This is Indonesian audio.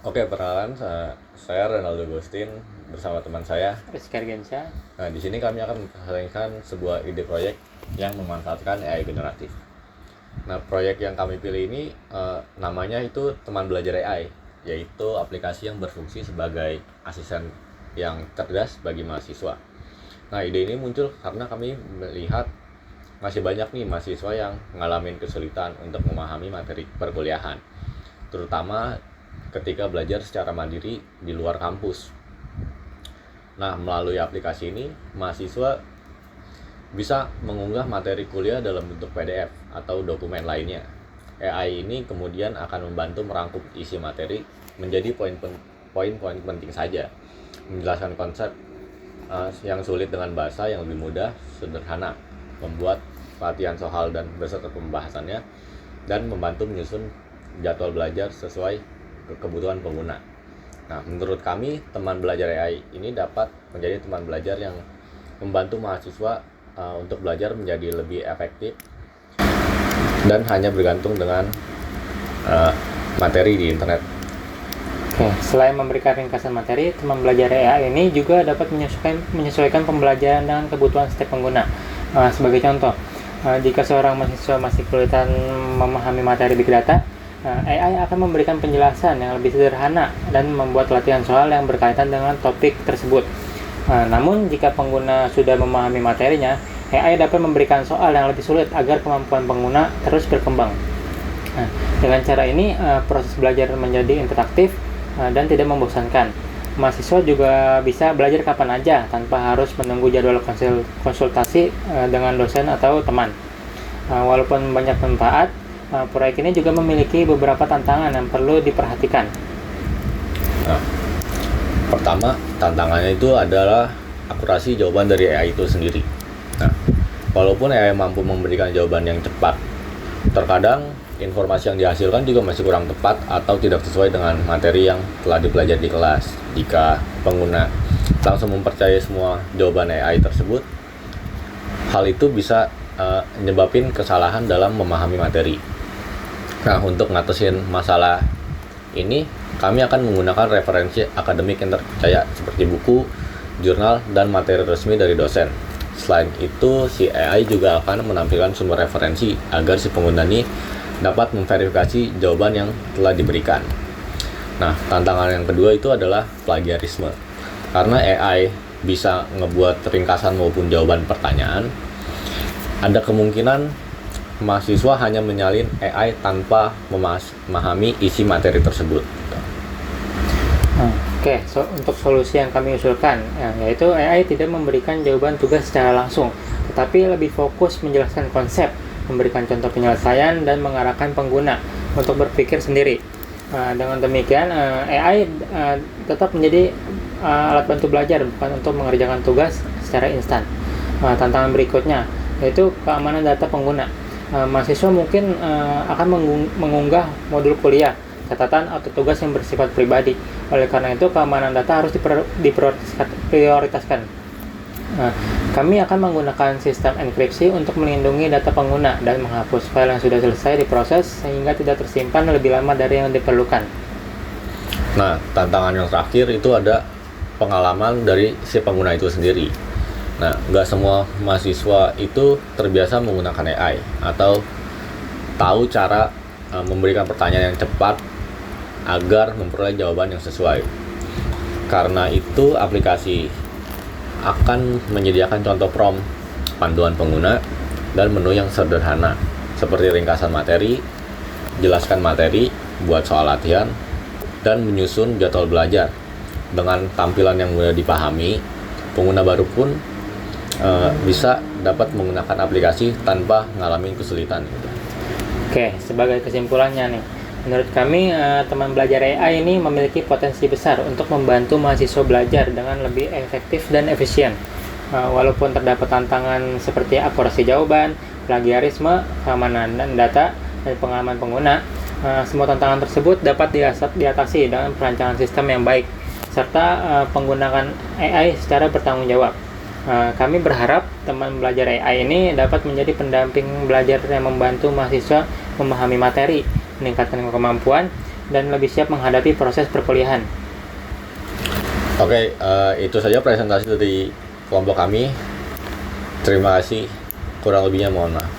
Oke, perkenalan, saya Ronaldo Agustin bersama teman saya. Rizky Argensya. Nah, di sini kami akan mempresentasikan sebuah ide proyek yang memanfaatkan AI generatif. Nah, proyek yang kami pilih ini namanya itu Teman Belajar AI, yaitu aplikasi yang berfungsi sebagai asisten yang cerdas bagi mahasiswa. Nah, ide ini muncul karena kami melihat masih banyak nih mahasiswa yang mengalami kesulitan untuk memahami materi perkuliahan, terutama ketika belajar secara mandiri di luar kampus. Nah, melalui aplikasi ini, mahasiswa bisa mengunggah materi kuliah dalam bentuk PDF atau dokumen lainnya. AI ini kemudian akan membantu merangkum isi materi menjadi poin-poin penting saja, menjelaskan konsep yang sulit dengan bahasa yang lebih mudah, sederhana, membuat latihan soal dan beserta pembahasannya, dan membantu menyusun jadwal belajar sesuai kebutuhan pengguna. Nah, menurut kami, teman belajar AI ini dapat menjadi teman belajar yang membantu mahasiswa untuk belajar menjadi lebih efektif dan hanya bergantung dengan materi di internet. Oke, selain memberikan ringkasan materi, teman belajar AI ini juga dapat menyesuaikan pembelajaran dengan kebutuhan setiap pengguna. Sebagai contoh, jika seorang mahasiswa masih kesulitan memahami materi Big Data, AI akan memberikan penjelasan yang lebih sederhana dan membuat latihan soal yang berkaitan dengan topik tersebut. Namun, jika pengguna sudah memahami materinya, AI dapat memberikan soal yang lebih sulit agar kemampuan pengguna terus berkembang. Dengan cara ini, proses belajar menjadi interaktif dan tidak membosankan. Mahasiswa juga bisa belajar kapan aja tanpa harus menunggu jadwal konsultasi dengan dosen atau teman. Walaupun banyak manfaat, proyek ini juga memiliki beberapa tantangan yang perlu diperhatikan. Nah, pertama, tantangannya itu adalah akurasi jawaban dari AI itu sendiri. Nah, walaupun AI mampu memberikan jawaban yang cepat, terkadang informasi yang dihasilkan juga masih kurang tepat atau tidak sesuai dengan materi yang telah dipelajari di kelas. Jika pengguna langsung mempercayai semua jawaban AI tersebut, hal itu bisa menyebabkan kesalahan dalam memahami materi. Nah, untuk ngatasin masalah ini, kami akan menggunakan referensi akademik yang terpercaya seperti buku, jurnal, dan materi resmi dari dosen. Selain itu, si AI juga akan menampilkan sumber referensi agar si pengguna ini dapat memverifikasi jawaban yang telah diberikan. Nah, tantangan yang kedua itu adalah plagiarisme. Karena AI bisa ngebuat ringkasan maupun jawaban pertanyaan, ada kemungkinan mahasiswa hanya menyalin AI tanpa memahami isi materi tersebut. Oke, untuk solusi yang kami usulkan, yaitu AI tidak memberikan jawaban tugas secara langsung, tetapi lebih fokus menjelaskan konsep, memberikan contoh penyelesaian, dan mengarahkan pengguna untuk berpikir sendiri. Dengan demikian, AI tetap menjadi alat bantu belajar, bukan untuk mengerjakan tugas secara instan. Tantangan berikutnya yaitu keamanan data pengguna. Mahasiswa mungkin akan mengunggah modul kuliah, catatan, atau tugas yang bersifat pribadi. Oleh karena itu, keamanan data harus diprioritaskan. Kami akan menggunakan sistem enkripsi untuk melindungi data pengguna dan menghapus file yang sudah selesai diproses sehingga tidak tersimpan lebih lama dari yang diperlukan. Nah, tantangan yang terakhir itu ada pengalaman dari si pengguna itu sendiri. Nah, nggak semua mahasiswa itu terbiasa menggunakan AI atau tahu cara memberikan pertanyaan yang cepat agar memperoleh jawaban yang sesuai. Karena itu, aplikasi akan menyediakan contoh prompt, panduan pengguna, dan menu yang sederhana seperti ringkasan materi, jelaskan materi, buat soal latihan, dan menyusun jadwal belajar. Dengan tampilan yang mudah dipahami, pengguna baru pun bisa dapat menggunakan aplikasi tanpa mengalami kesulitan. Oke, sebagai kesimpulannya nih, menurut kami teman belajar AI ini memiliki potensi besar untuk membantu mahasiswa belajar dengan lebih efektif dan efisien. Walaupun terdapat tantangan seperti akurasi jawaban, plagiarisme, keamanan data, dan pengalaman pengguna, semua tantangan tersebut dapat diatasi dengan perancangan sistem yang baik, serta penggunaan AI secara bertanggung jawab. Kami berharap teman belajar AI ini dapat menjadi pendamping belajar yang membantu mahasiswa memahami materi, meningkatkan kemampuan, dan lebih siap menghadapi proses perkuliahan. Oke, itu saja presentasi dari kelompok kami. Terima kasih. Kurang lebihnya mohon maaf.